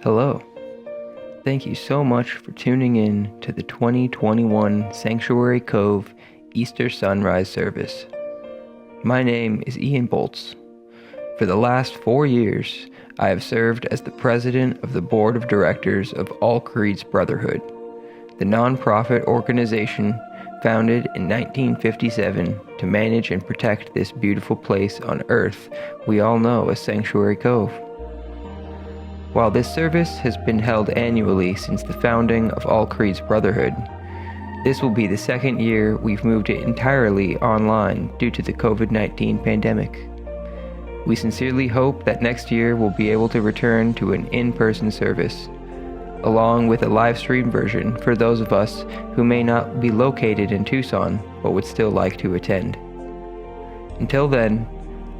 Hello. Thank you so much for tuning in to the 2021 Sanctuary Cove Easter Sunrise Service. My name is Ian Boltz. For the last 4 years, I have served as the president of the board of directors of Creeds Brotherhood, the nonprofit organization founded in 1957 to manage and protect this beautiful place on earth we all know as Sanctuary Cove. While this service has been held annually since the founding of Creeds Brotherhood, this will be the second year we've moved it entirely online due to the COVID-19 pandemic. We sincerely hope that next year we'll be able to return to an in-person service, along with a live stream version for those of us who may not be located in Tucson but would still like to attend. Until then,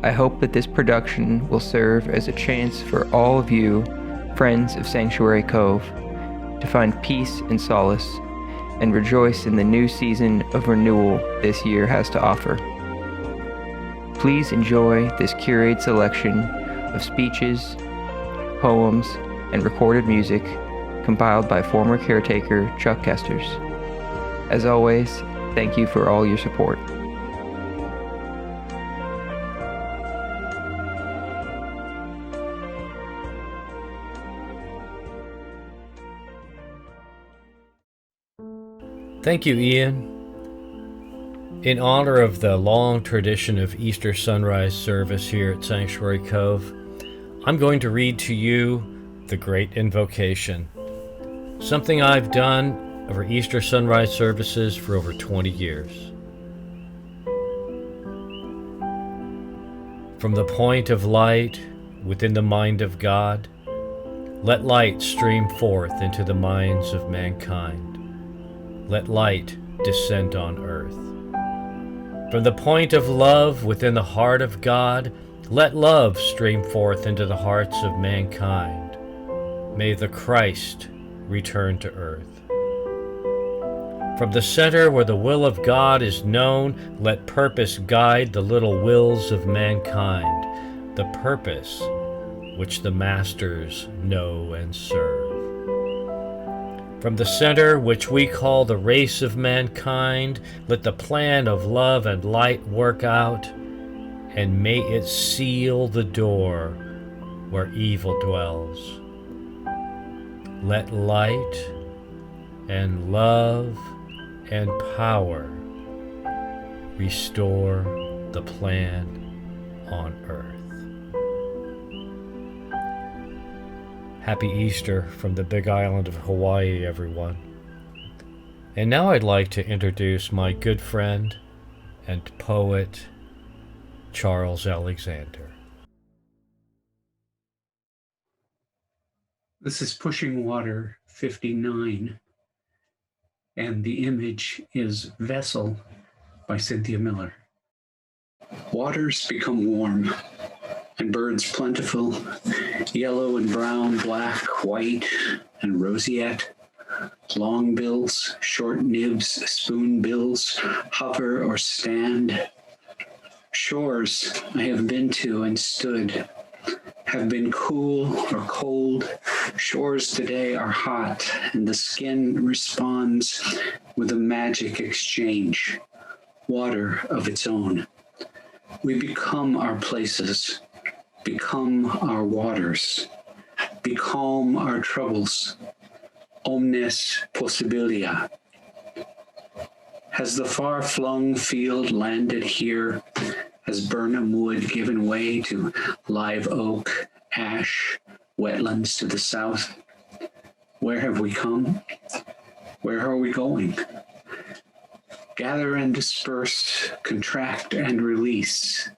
I hope that this production will serve as a chance for all of you, friends of Sanctuary Cove, to find peace and solace and rejoice in the new season of renewal this year has to offer. Please enjoy this curated selection of speeches, poems, and recorded music compiled by former caretaker Chuck Kesters. As always, thank you for all your support. Thank you, Ian. In honor of the long tradition of Easter sunrise service here at Sanctuary Cove, I'm going to read to you the Great Invocation, something I've done over Easter sunrise services for over 20 years. From the point of light within the mind of God, let light stream forth into the minds of mankind. Let light descend on earth. From the point of love within the heart of God, let love stream forth into the hearts of mankind. May the Christ return to earth. From the center where the will of God is known, let purpose guide the little wills of mankind, the purpose which the masters know and serve. From the center which we call the race of mankind, let the plan of love and light work out, and may it seal the door where evil dwells. Let light and love and power restore the plan on earth. Happy Easter from the Big Island of Hawaii, everyone. And now I'd like to introduce my good friend and poet, Charles Alexander. This is Pushing Water 59, and the image is Vessel by Cynthia Miller. Waters become warm, and birds plentiful, yellow and brown, black, white, and roseate. Long bills, short nibs, spoon bills, hover or stand. Shores I have been to and stood have been cool or cold. Shores today are hot, and the skin responds with a magic exchange, water of its own. We become our places, become our waters, becalm our troubles. Omnes possibilia. Has the far-flung field landed here? Has Burnham Wood given way to live oak, ash, wetlands to the south? Where have we come? Where are we going? Gather and disperse, contract and release.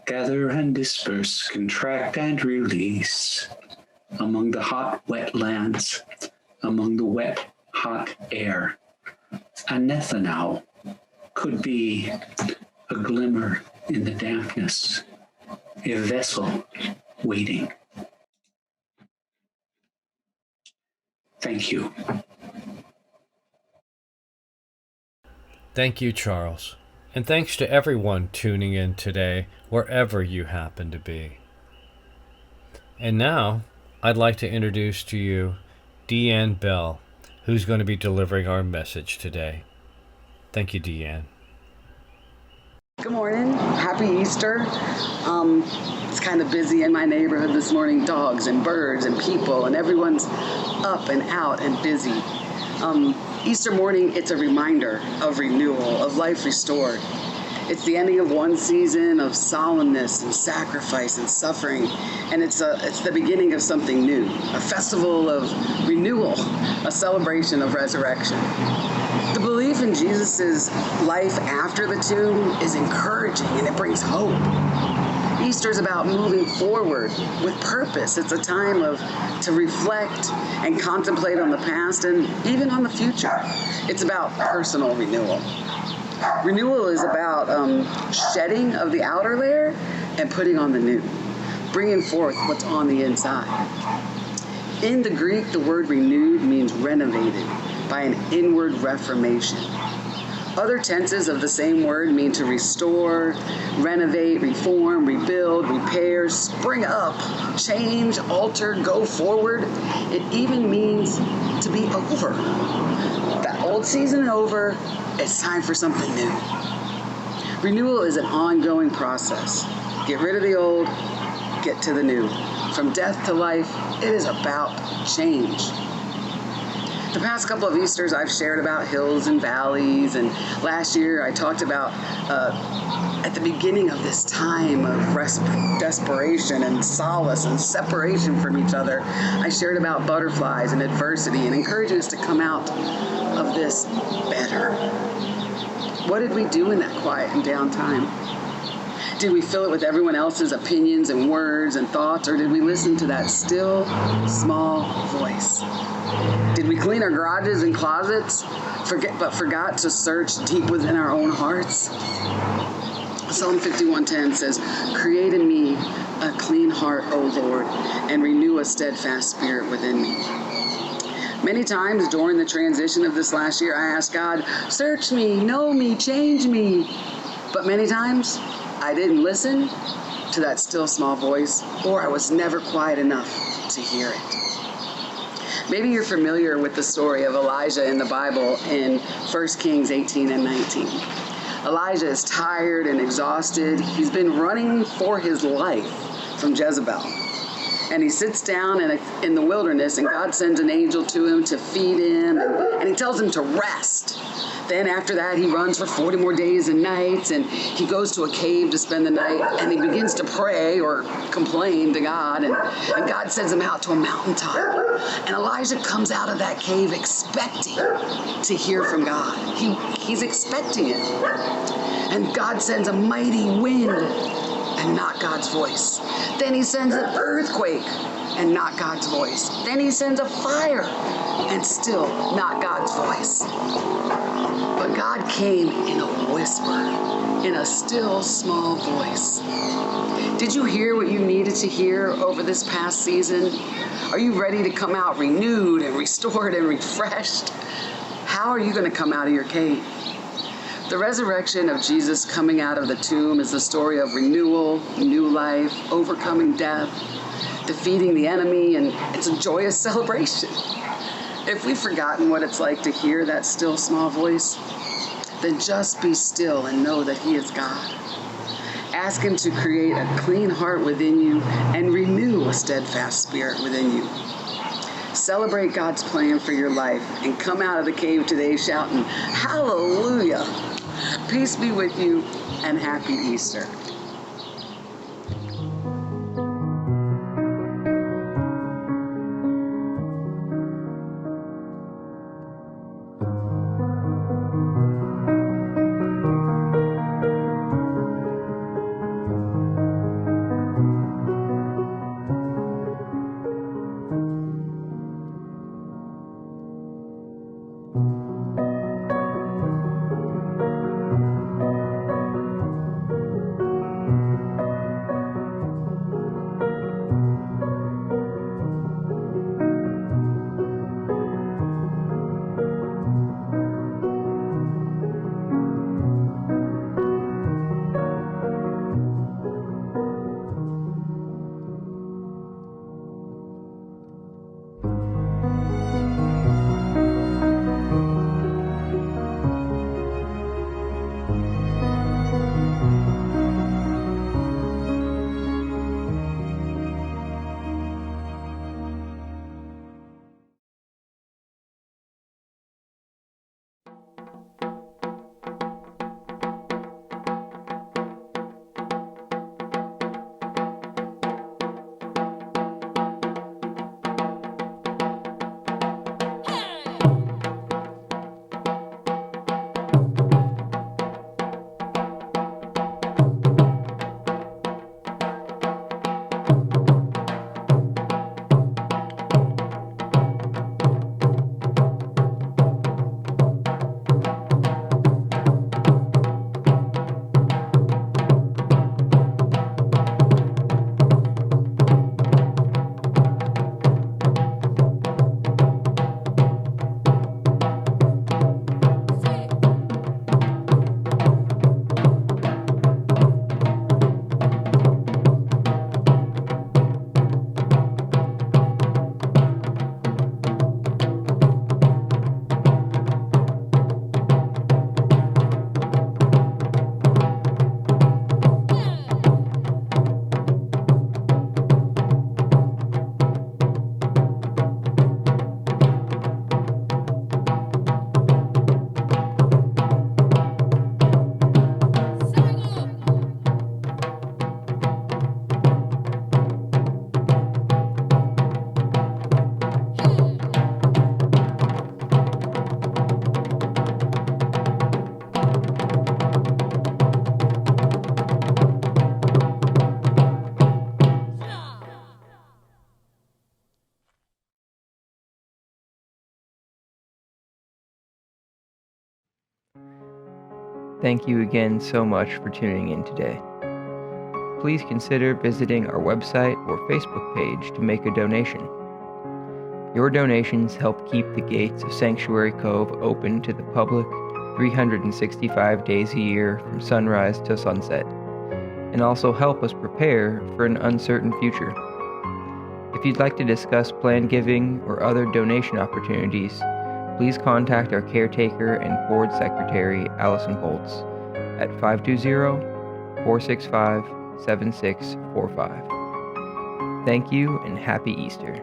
Gather and disperse, contract and release. Among the hot, wet lands, among the wet, hot air. Anethanau could be a glimmer in the dampness, a vessel waiting. Thank you. Thank you, Charles. And thanks to everyone tuning in today, wherever you happen to be. And now, I'd like to introduce to you Deanne Bell, who's going to be delivering our message today. Thank you, Deanne. Good morning. Happy Easter. It's kind of busy in my neighborhood this morning. Dogs and birds and people, and everyone's up and out and busy. Easter morning, it's a reminder of renewal, of life restored. It's the ending of one season of solemnness and sacrifice and suffering, and it's the beginning of something new, a festival of renewal, a celebration of resurrection. The belief in Jesus' life after the tomb is encouraging, and it brings hope. Easter is about moving forward with purpose. It's a time to reflect and contemplate on the past and even on the future. It's about personal renewal. Renewal is about shedding of the outer layer and putting on the new, bringing forth what's on the inside. In the Greek, the word renewed means renovated by an inward reformation. Other tenses of the same word mean to restore, renovate, reform, rebuild, repair, spring up, change, alter, go forward. It even means to be over. That old season over, it's time for something new. Renewal is an ongoing process. Get rid of the old, get to the new. From death to life, it is about change. The past couple of Easters, I've shared about hills and valleys, and last year I talked about at the beginning of this time of desperation and solace and separation from each other, I shared about butterflies and adversity and encouraging us to come out of this better. What did we do in that quiet and downtime? Did we fill it with everyone else's opinions and words and thoughts, or did we listen to that still, small voice? Did we clean our garages and closets, but forgot to search deep within our own hearts? Psalm 51:10 says, "Create in me a clean heart, O Lord, and renew a steadfast spirit within me." Many times during the transition of this last year, I asked God, search me, know me, change me. But many times, I didn't listen to that still small voice, or I was never quiet enough to hear it. Maybe you're familiar with the story of Elijah in the Bible in 1 Kings 18 and 19. Elijah is tired and exhausted. He's been running for his life from Jezebel. And he sits down in the wilderness, and God sends an angel to him to feed him, and he tells him to rest. Then after that, he runs for 40 more days and nights, and he goes to a cave to spend the night, and he begins to pray or complain to God, and God sends him out to a mountaintop. And Elijah comes out of that cave expecting to hear from God. He's expecting it. And God sends a mighty wind, and not God's voice. Then he sends an earthquake, and not God's voice. Then he sends a fire, and still not God's voice. But God came in a whisper, in a still small voice. Did you hear what you needed to hear over this past season? Are you ready to come out renewed and restored and refreshed? How are you going to come out of your cave? The resurrection of Jesus coming out of the tomb is the story of renewal, new life, overcoming death, defeating the enemy, and it's a joyous celebration. If we've forgotten what it's like to hear that still small voice, then just be still and know that He is God. Ask Him to create a clean heart within you and renew a steadfast spirit within you. Celebrate God's plan for your life and come out of the cave today shouting, "Hallelujah!" Peace be with you and happy Easter. Thank you again so much for tuning in today. Please consider visiting our website or Facebook page to make a donation. Your donations help keep the gates of Sanctuary Cove open to the public 365 days a year from sunrise to sunset, and also help us prepare for an uncertain future. If you'd like to discuss planned giving or other donation opportunities, please contact our caretaker and board secretary, Allison Bolts, at 520-465-7645. Thank you and happy Easter.